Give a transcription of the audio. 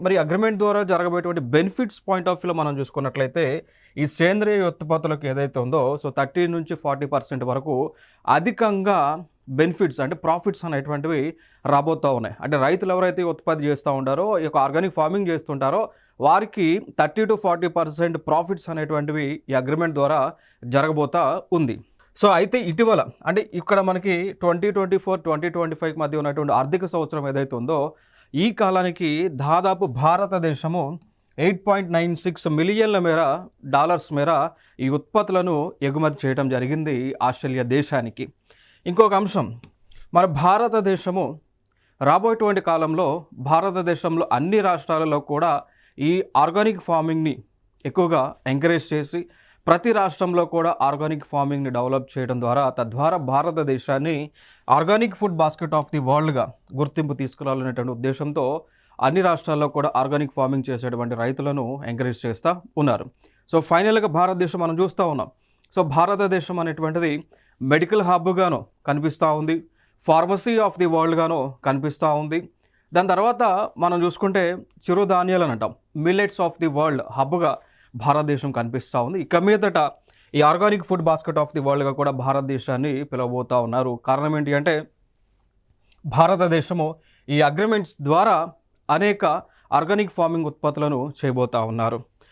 మరి అగ్రిమెంట్ ద్వారా జరగబోయేటువంటి బెనిఫిట్స్ పాయింట్ ఆఫ్ వ్యూలో మనం చూసుకున్నట్లయితే ఈ సేంద్రియ ఉత్పత్తులకు ఏదైతే ఉందో సో 30 నుంచి 40% వరకు అధికంగా బెనిఫిట్స్ అంటే ప్రాఫిట్స్ అనేటువంటివి రాబోతూ ఉన్నాయి. అంటే రైతులు ఎవరైతే ఉత్పత్తి చేస్తూ ఉంటారో ఈ యొక్క ఆర్గానిక్ ఫార్మింగ్ చేస్తుంటారో వారికి 30 to 40% ప్రాఫిట్స్ అనేటువంటివి ఈ అగ్రిమెంట్ ద్వారా జరగబోతా ఉంది. సో అయితే ఇటీవల అంటే ఇక్కడ మనకి 2024-2025 మధ్య ఉన్నటువంటి ఆర్థిక సంవత్సరం ఏదైతే ఉందో ఈ కాలానికి దాదాపు భారతదేశము 8.96 మిలియన్ల డాలర్స్ మేర ఈ ఉత్పత్తులను ఎగుమతి చేయడం జరిగింది ఆస్ట్రేలియా దేశానికి. ఇంకొక అంశం, మన భారతదేశము రాబోయేటువంటి కాలంలో భారతదేశంలో అన్ని రాష్ట్రాలలో కూడా ఈ ఆర్గానిక్ ఫార్మింగ్ని ఎక్కువగా ఎంకరేజ్ చేసి ప్రతి రాష్ట్రంలో కూడా ఆర్గానిక్ ఫార్మింగ్ని డెవలప్ చేయడం ద్వారా తద్వారా భారతదేశాన్ని organic food basket of the వరల్డ్గా గుర్తింపు తీసుకురావాలనేటువంటి ఉద్దేశంతో అన్ని రాష్ట్రాల్లో కూడా ఆర్గానిక్ ఫార్మింగ్ చేసేటువంటి రైతులను ఎంకరేజ్ చేస్తూ ఉన్నారు. సో ఫైనల్గా భారతదేశం మనం చూస్తూ ఉన్నాం. సో భారతదేశం అనేటువంటిది మెడికల్ హబ్గాను కనిపిస్తూ ఉంది, ఫార్మసీ ఆఫ్ ది వరల్డ్గాను కనిపిస్తూ ఉంది. దాని తర్వాత మనం చూసుకుంటే చిరుధాన్యాలు అంటాం, మిల్లెట్స్ ఆఫ్ ది వరల్డ్ హబ్గా భారతదేశం కనిపిస్తూ ఉంది. ఇక మీదట ఈ organic food basket of the వరల్డ్గా కూడా భారతదేశాన్ని పిలవబోతూ ఉన్నారు. కారణం ఏంటి అంటే భారతదేశము ఈ అగ్రిమెంట్స్ ద్వారా అనేక ఆర్గానిక్ ఫార్మింగ్ ఉత్పత్తులను చేయబోతూ ఉన్నారు.